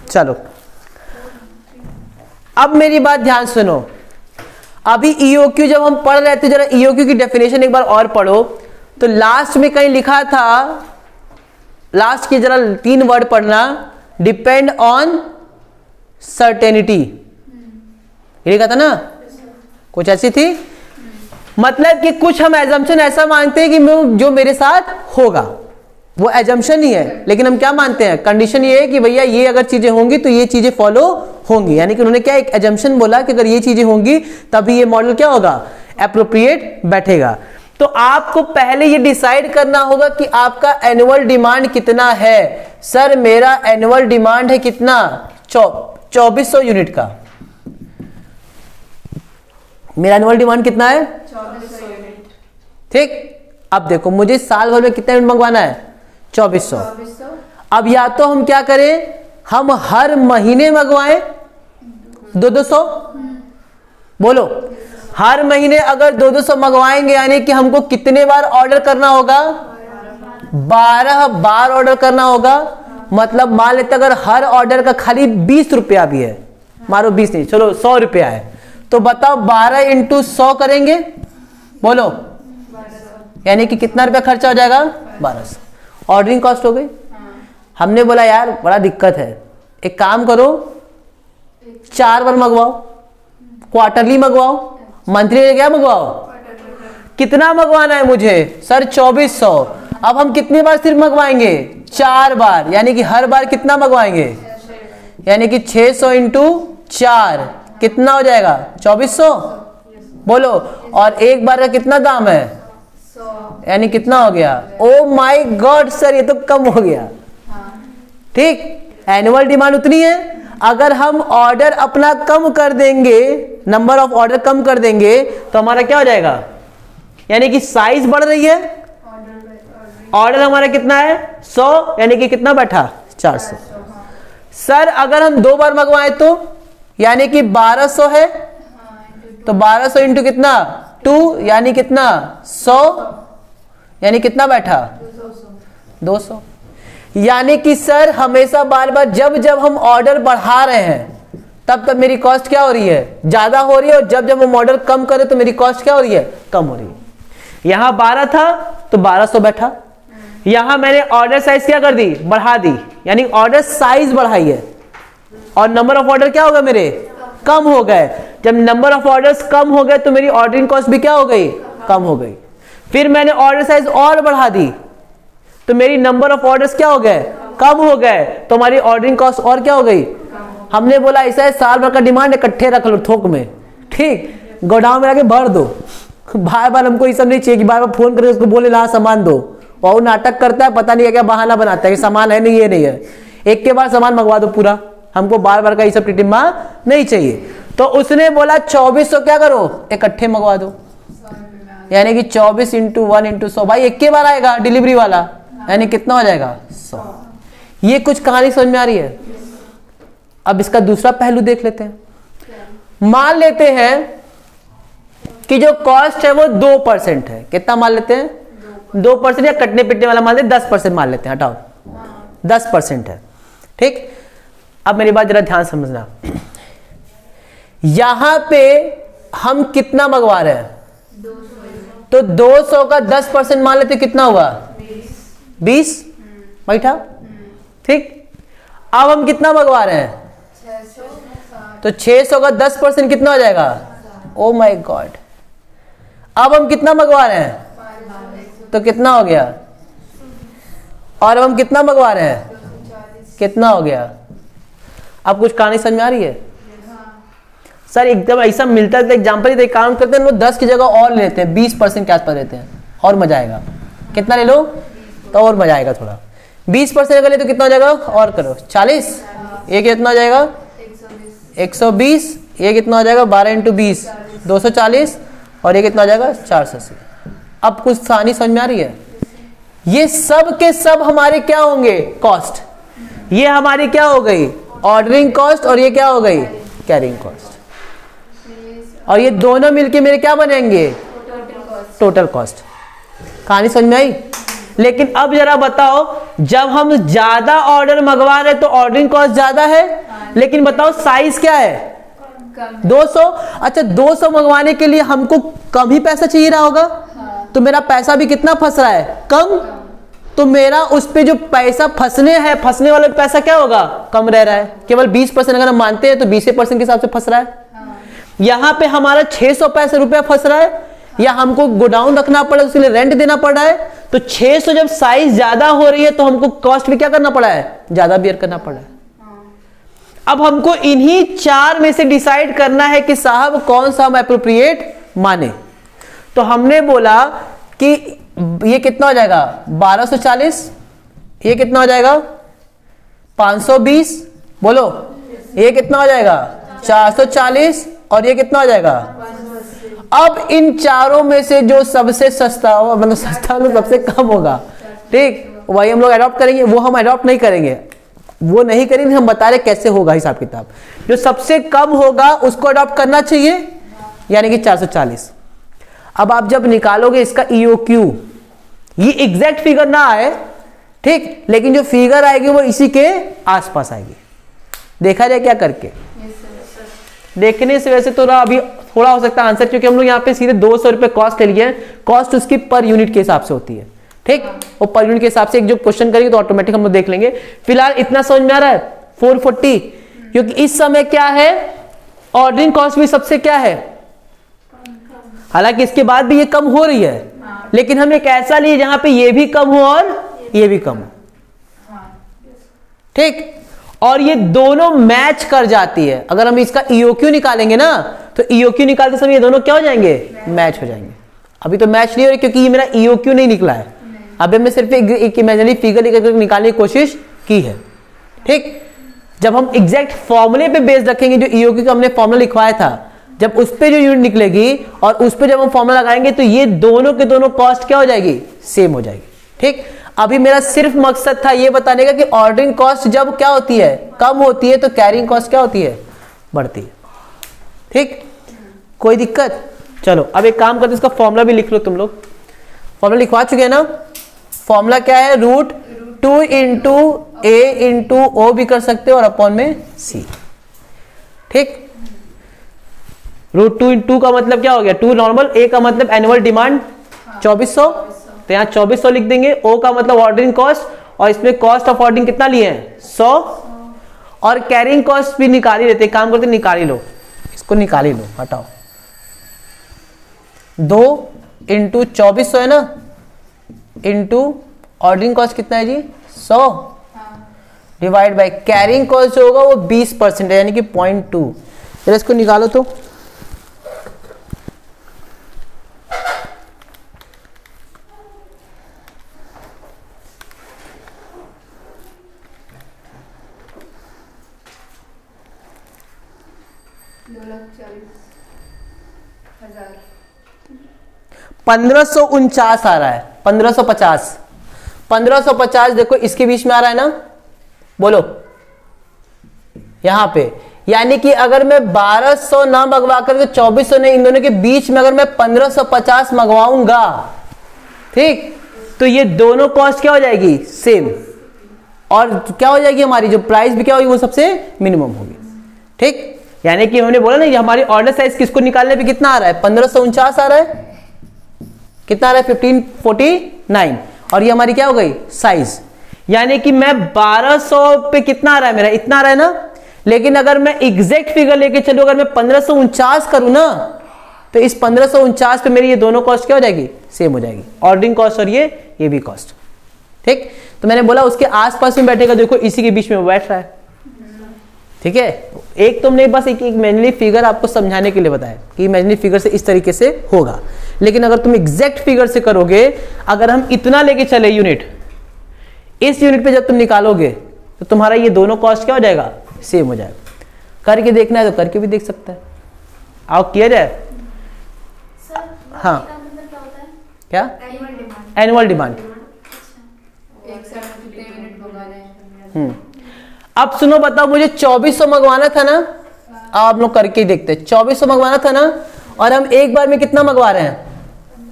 चलो अब मेरी बात ध्यान सुनो। अभी ईओक्यू जब हम पढ़ रहे थे, जरा ईओक्यू की डेफिनेशन एक बार और पढ़ो। तो लास्ट में कहीं लिखा था, लास्ट की जरा 3 वर्ड पढ़ना, डिपेंड ऑन सर्टेनिटी, ये लिखा था ना, कुछ ऐसी थी, मतलब कि कुछ हम एजम्पशन ऐसा मानते हैं कि जो मेरे साथ होगा वो एजम्पशन ही है, लेकिन हम क्या मानते हैं, कंडीशन ये है कि भैया ये अगर चीजें होंगी तो ये चीजें फॉलो होंगी, यानी कि उन्होंने क्या एक एजम्पशन बोला कि अगर ये चीजें होंगी तभी ये मॉडल क्या होगा, एप्रोप्रिएट बैठेगा। तो आपको पहले ये डिसाइड करना होगा कि आपका एनुअल डिमांड कितना है। सर मेरा एनुअल डिमांड है कितना, 2400 यूनिट का, मेरा एनुअल डिमांड कितना है 2400 यूनिट, ठीक। अब देखो मुझे साल भर में कितना यूनिट मंगवाना है, 2400। अब या तो हम क्या करें, हम हर महीने मंगवाएं 200, बोलो, हर महीने अगर 200 मंगवाएंगे यानी कि हमको कितने बार ऑर्डर करना होगा, 12 बार ऑर्डर करना होगा। मतलब मान लेते अगर हर ऑर्डर का खाली 20 रुपया भी है, मारो 20 नहीं, चलो 100 रुपया है, तो बताओ 12 इंटू 100 करेंगे, बोलो, यानी कि कितना रुपया खर्चा हो जाएगा, 1200। ऑर्डरिंग कॉस्ट हो गई। हमने बोला यार बड़ा दिक्कत है, एक काम करो 4 बार मंगवाओ, क्वार्टरली मंगवाओ, मंथली क्या मंगवाओ, कितना मंगवाना है मुझे, सर 2400। अब हम कितनी बार सिर्फ मंगवाएंगे, 4 बार, यानी कि हर बार कितना मंगवाएंगे, यानी कि 600 इंटू 4 कितना हो जाएगा, 2400, बोलो। और एक बार का कितना दाम है, यानी कितना हो गया, ओ माय गॉड सर ये तो कम हो गया, ठीक। एनुअल डिमांड उतनी है, अगर हम ऑर्डर अपना कम कर देंगे, नंबर ऑफ ऑर्डर कम कर देंगे तो हमारा क्या हो जाएगा, यानी कि साइज बढ़ रही है, ऑर्डर हमारा कितना है 100, यानी कि कितना बैठा 400। सर अगर हम 2 बार मंगवाए तो यानी कि 1200 है, तो 1200 इंटू कितना 2, यानी कितना 100, यानी कितना बैठा 200। यानी कि सर हमेशा बार बार जब जब हम ऑर्डर बढ़ा रहे हैं तब तब मेरी कॉस्ट क्या हो रही है, ज्यादा हो रही है, और जब जब हम ऑर्डर कम करें तो मेरी कॉस्ट क्या हो रही है, कम हो रही है। यहां 12 था तो 1200 बैठा, यहां मैंने ऑर्डर साइज क्या कर दी, बढ़ा दी, यानी ऑर्डर साइज बढ़ाई है, और नंबर ऑफ ऑर्डर क्या हो गए मेरे, कम हो गए। जब नंबर ऑफ ऑर्डर्स कम हो गए तो मेरी ऑर्डरिंग कॉस्ट भी क्या हो गई, कम हो गई। फिर मैंने ऑर्डर साइज और बढ़ा दी तो मेरी नंबर ऑफ ऑर्डर्स क्या हो गए, कम हो गए, तो हमारी ऑर्डरिंग कॉस्ट और क्या हो गई। हमने बोला ऐसा है साल भर का डिमांड इकट्ठे रख लो थोक में, ठीक, गोडाउन में आके भर दो, बार बार हमको ये सब नहीं चाहिए कि बार बार फोन करके उसको बोले ला सामान दो, और वो नाटक करता है, पता नहीं है क्या बहाना बनाता है कि सामान है नहीं, ये नहीं है, एक के बाद सामान मंगवा दो पूरा, हमको बार बार का ये सब टिटिम्मा नहीं चाहिए। तो उसने बोला 2400 क्या करो, इकट्ठे मंगवा दो, यानी कि 24 इंटू 1 इंटू 100, भाई एक के बार आएगा डिलीवरी वाला, यानी कितना हो जाएगा 100। ये कुछ कहानी समझ में आ रही है। अब इसका दूसरा पहलू देख लेते हैं। मान लेते हैं कि जो कॉस्ट है वो 2% है, कितना मान लेते हैं 2%, या कटने पिटने वाला मान लेते 10% मान लेते हैं, हटाओ 10% है, ठीक। अब मेरी बात जरा ध्यान समझना, यहां पे हम कितना मंगवा रहे हैं, तो 200 का 10% मान लेते कितना हुआ 20 बैठा, ठीक, अब हम कितना मंगवा रहे हैं? तो 600 का 10% कितना हो जाएगा? ओ माय गॉड, अब हम कितना मंगवा रहे हैं? तो कितना हो गया? और अब हम कितना मंगवा रहे हैं? कितना हो गया? अब कुछ कहानी समझ में आ रही है? सर एकदम ऐसा मिलता है एग्जाम्पल ही काम करते हैं, 10 की जगह और लेते हैं, 20% के आसपास लेते हैं और मजा आएगा। कितना ले लो तो और मजा आएगा थोड़ा। 20% अगर ले तो कितना हो जाएगा? और करो 40, ये कितना हो जाएगा? 120, ये कितना हो जाएगा? 12 × 20 240, और ये कितना हो जाएगा? 480। अब कुछ कहानी समझ में आ रही है? ये सब के सब हमारे क्या होंगे? कॉस्ट। ये हमारी क्या हो गई? ऑर्डरिंग कॉस्ट, और ये क्या हो गई? Carrying cost. और ये दोनों मिलके मेरे क्या बनेंगे? Total cost. कहानी समझ में आई? लेकिन अब जरा बताओ, जब हम ज्यादा ऑर्डर मंगवा रहे तो ऑर्डरिंग कॉस्ट ज्यादा है, लेकिन बताओ साइज क्या है? 200। अच्छा, 200 मंगवाने के लिए हमको कम ही पैसा चाहिए रहा होगा, तो मेरा पैसा भी कितना फंस रहा है? कम। तो मेरा उस पे जो पैसा फंसने वाला पैसा क्या होगा? कम रह रहा है। केवल 20% अगर हम मानते हैं तो 20% के हिसाब से फंस रहा है। यहां पे हमारा 600 रुपया फंस रहा है, या हमको गोडाउन रखना पड़ा, उसके लिए रेंट देना पड़ रहा है। तो 600 जब साइज ज्यादा हो रही है तो हमको कॉस्ट भी क्या करना पड़ा है? ज्यादा बियर करना पड़ा है। अब हमको इन्हीं 4 में से डिसाइड करना है कि साहब कौन सा हम एप्रोप्रिएट माने। तो हमने बोला कि ये कितना हो जाएगा? 1240, ये कितना हो जाएगा? 520, बोलो, ये कितना हो जाएगा? 440, और ये कितना हो जाएगा? अब इन चारों में से जो सबसे सस्ता होगा, मतलब सस्ता तो सबसे कम होगा, ठीक, वही हम लोग अडॉप्ट करेंगे। वो हम अडॉप्ट नहीं करेंगे, वो नहीं करेंगे, हम बता रहे कैसे होगा हिसाब किताब। जो सबसे कम होगा उसको अडॉप्ट करना चाहिए, यानी कि 440। अब आप जब निकालोगे इसका EOQ, ये एग्जैक्ट फिगर ना आए, ठीक, लेकिन जो फिगर आएगी वो इसी के आसपास आएगी। देखा जाए क्या करके? देखने से वैसे तो अभी थोड़ा हो सकता है आंसर, क्योंकि हम लोग यहाँ पे सीधे 200 रुपए कॉस्ट ले लिए हैं। कॉस्ट उसकी पर यूनिट के हिसाब से होती है, ठीक, और पर यूनिट के हिसाब से एक जो क्वेश्चन करेंगे तो ऑटोमेटिक हम लोग देख लेंगे। फिलहाल इतना समझ में आ रहा है? 440, क्योंकि इस समय क्या है? ऑर्डरिंग कॉस्ट भी सबसे क्या है? हालांकि इसके बाद भी ये कम हो रही है, लेकिन हम एक ऐसा लिए जहां पे ये भी कम हो और ये भी कम हो, ठीक, और ये दोनों मैच कर जाती है। अगर हम इसका EOQ निकालेंगे ना, तो EOQ निकालते समय ये दोनों क्या हो जाएंगे? मैच हो जाएंगे। अभी तो मैच नहीं हो रही क्योंकि ये मेरा EOQ नहीं निकला है। अभी मैं सिर्फ एक इमेजिनरी फिगर निकालने की कोशिश की है, ठीक। जब हम एग्जैक्ट फॉर्मूले पे बेस रखेंगे, जो EOQ का हमने फॉर्मूला लिखवाया था, जब उस पे जो यूनिट निकलेगी और उस पे जब हम फॉर्मूला लगाएंगे तो ये दोनों के दोनों कॉस्ट क्या हो जाएगी? सेम हो जाएगी, ठीक। अभी मेरा सिर्फ मकसद था ये बताने का कि ऑर्डरिंग कॉस्ट जब क्या होती है? कम होती है, तो कैरिंग कॉस्ट क्या होती है? बढ़ती है, ठीक। कोई दिक्कत? चलो अब एक काम करते, इसका फॉर्मूला भी लिख लो तुम लोग। फॉर्मूला लिखवा चुके हैं ना? फॉर्मूला क्या है? √2 × A × O भी कर सकते हो और अपॉन में C, ठीक। √2 × 2 का मतलब क्या हो गया? 2 नॉर्मल, A का मतलब एनुअल डिमांड 2400, तो यहाँ 2400 लिख देंगे। O का मतलब ऑर्डरिंग कॉस्ट, और इसमें कॉस्ट ऑफ ऑर्डरिंग कितना लिए हैं? 100, और कैरिंग कॉस्ट भी निकाल ही लेते, काम करते निकाल ही लो, इसको निकाल ही लो, हटाओ। 2 × 2400 है ना, इंटू ऑर्डरिंग कॉस्ट कितना है जी? 100, डिवाइड बाय कैरिंग कॉस्ट जो होगा वो 20% है, यानी कि 0.2। जरा इसको निकालो तो। $2,40,000 1549 आ रहा है, 1550। 1550 देखो इसके बीच में आ रहा है ना, बोलो यहां पे, यानी कि अगर मैं 1200 ना मंगवा कर 2400 नहीं, इन दोनों के बीच में अगर मैं 1550 मंगवाऊंगा, ठीक, तो ये दोनों कॉस्ट क्या हो जाएगी? सेम। और क्या हो जाएगी? हमारी जो प्राइस भी क्या होगी? वो सबसे मिनिमम होगी, ठीक। यानी कि हमने बोला ना, ये हमारी ऑर्डर साइज किसको निकालने पे कितना आ रहा है? 1549 आ रहा है। कितना आ रहा है? 1549। और ये हमारी क्या हो गई? साइज। यानी कि मैं 1200 पे कितना आ रहा है मेरा, इतना आ रहा है ना। लेकिन अगर मैं एग्जैक्ट फिगर लेके चलूं, अगर मैं 1549 करूं ना, तो इस 1549 पे मेरी ये दोनों कॉस्ट क्या हो जाएगी, सेम हो जाएगी, ऑर्डरिंग कॉस्ट और ये भी कॉस्ट। ठीक, तो मैंने बोला उसके आसपास में बैठेगा, देखो इसी के बीच में बैठ रहा है। ठीक है, एक तुमने बस एक इमेजिनरी फिगर आपको समझाने के लिए बताया कि इमेजिनरी फिगर से इस तरीके से होगा। लेकिन अगर तुम एग्जैक्ट फिगर से करोगे, अगर हम इतना लेके चले यूनिट, इस यूनिट पे जब तुम निकालोगे तो तुम्हारा ये दोनों कॉस्ट क्या हो जाएगा, सेम हो जाएगा। करके देखना है तो करके भी देख सकता है। आओ किया जाए। सर, हाँ का मतलब क्या होता है? क्या, एनुअल डिमांड। Annual demand. एक साथ कितने यूनिट मंगाने हैं? अब सुनो, बताओ मुझे 2400 मंगवाना था ना, आप लोग करके ही देखते हैं। 2400 मंगवाना था ना, और हम एक बार में कितना मंगवा रहे हैं,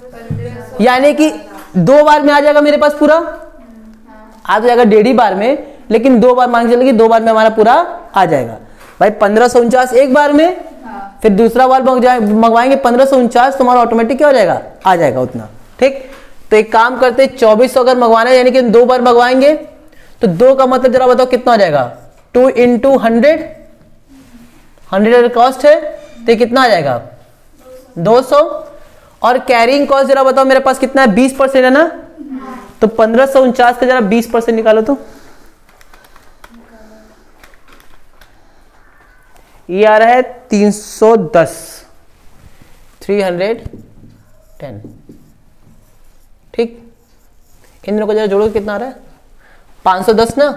1500। यानी कि 2 बार में आ जाएगा मेरे पास पूरा, आ जाएगा 1.5 बार में, लेकिन 2 बार मान के चलिए 2 बार में हमारा पूरा आ जाएगा। भाई 1549 एक बार में, फिर दूसरा बार मंगवाएंगे 1549, तुम्हारा ऑटोमेटिक क्या हो जाएगा, आ जाएगा उतना। ठीक, तो एक काम करते, 2400 अगर मंगवाना है, यानी कि 2 बार मंगवाएंगे, तो 2 का मतलब जरा बताओ कितना हो जाएगा, 2 × 100 कॉस्ट है, तो कितना आ जाएगा 200। और कैरिंग कॉस्ट जरा बताओ मेरे पास कितना है, 20% है ना, तो 1549 का जरा 20% निकालो तो ये आ रहा है 310, 310। ठीक, इन दोनों को जरा जोड़ो, कितना आ रहा है 510 ना।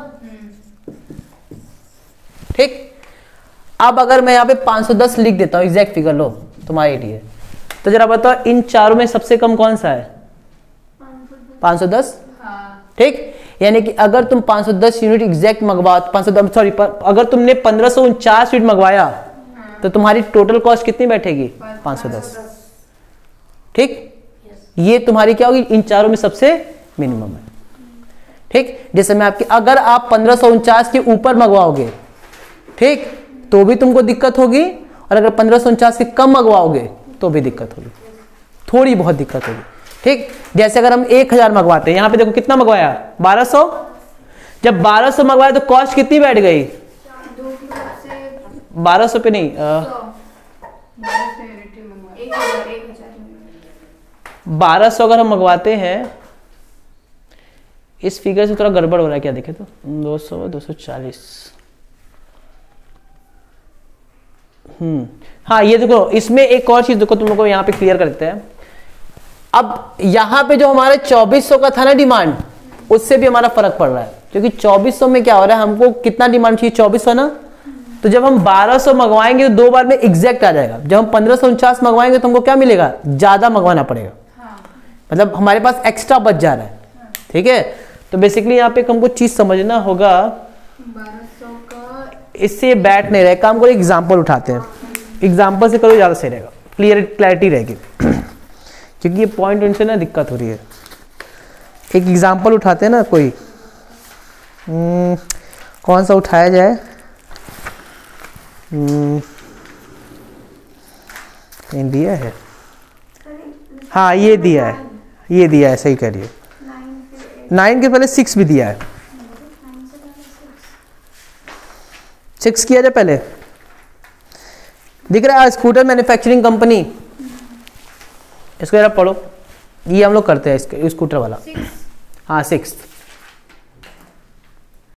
ठीक, अब अगर मैं यहाँ पे 510 लिख देता हूँ, एग्जैक्ट फिगर लो तुम्हारे लिए, तो जरा बताओ इन चारों में सबसे कम कौन सा है, 510। ठीक, यानी कि अगर तुम 510 यूनिट एग्जैक्ट मंगवा, 510 सॉरी, अगर तुमने 1549 यूनिट मंगवाया, तो तुम्हारी टोटल कॉस्ट कितनी बैठेगी, 510। ठीक, ये तुम्हारी क्या होगी, इन चारों में सबसे मिनिमम है। ठीक, जैसे मैं आपकी, अगर आप 1549 के ऊपर मंगवाओगे, ठीक, तो भी तुमको दिक्कत होगी, और अगर 1549 से कम मंगवाओगे तो भी दिक्कत होगी, थोड़ी बहुत दिक्कत होगी। ठीक, जैसे अगर हम 1000 मंगवाते हैं, यहां पे देखो कितना मंगवाया, 1200। जब 1200 मंगवाया तो कॉस्ट कितनी बैठ गई, 1200 पे नहीं, 1200 अगर हम मंगवाते हैं, इस फिगर से थोड़ा गड़बड़ हो रहा है, क्या देखे तो 200, 240। हाँ, ये देखो, इसमें एक और चीज देखो, तुम लोग को यहाँ पे क्लियर कर देते हैं। अब यहाँ पे जो हमारे 2400 का था ना डिमांड, उससे भी हमारा फर्क पड़ रहा है, क्योंकि 2400 में क्या हो रहा है, हमको कितना डिमांड चाहिए, 2400 ना। तो जब हम 1200 मंगवाएंगे तो 2 बार में एग्जैक्ट आ जाएगा। जब हम 1549 मंगवाएंगे तो हमको क्या मिलेगा, ज्यादा मंगवाना पड़ेगा, मतलब हमारे पास एक्स्ट्रा बच जा रहा है। ठीक है, तो बेसिकली यहाँ पे हमको चीज समझना होगा, 1200 का इससे बैठ नहीं रहे, काम को एग्जाम्पल उठाते हैं, एग्जाम्पल से करो ज्यादा सही रहेगा, क्लैरिटी रहेगी। क्योंकि ये पॉइंट उनसे ना दिक्कत हो रही है। एक एग्जाम्पल उठाते हैं ना कोई, कौन सा उठाया जाए, दिया है, हाँ ये दिया है, ये दिया है, सही कह रही है। 9 के पहले 6 भी दिया है, 6 किया जाए पहले, दिख रहा है स्कूटर मैन्युफैक्चरिंग कंपनी, इसको जरा पढ़ो, ये हम लोग करते हैं इसके स्कूटर वाला। हाँ 6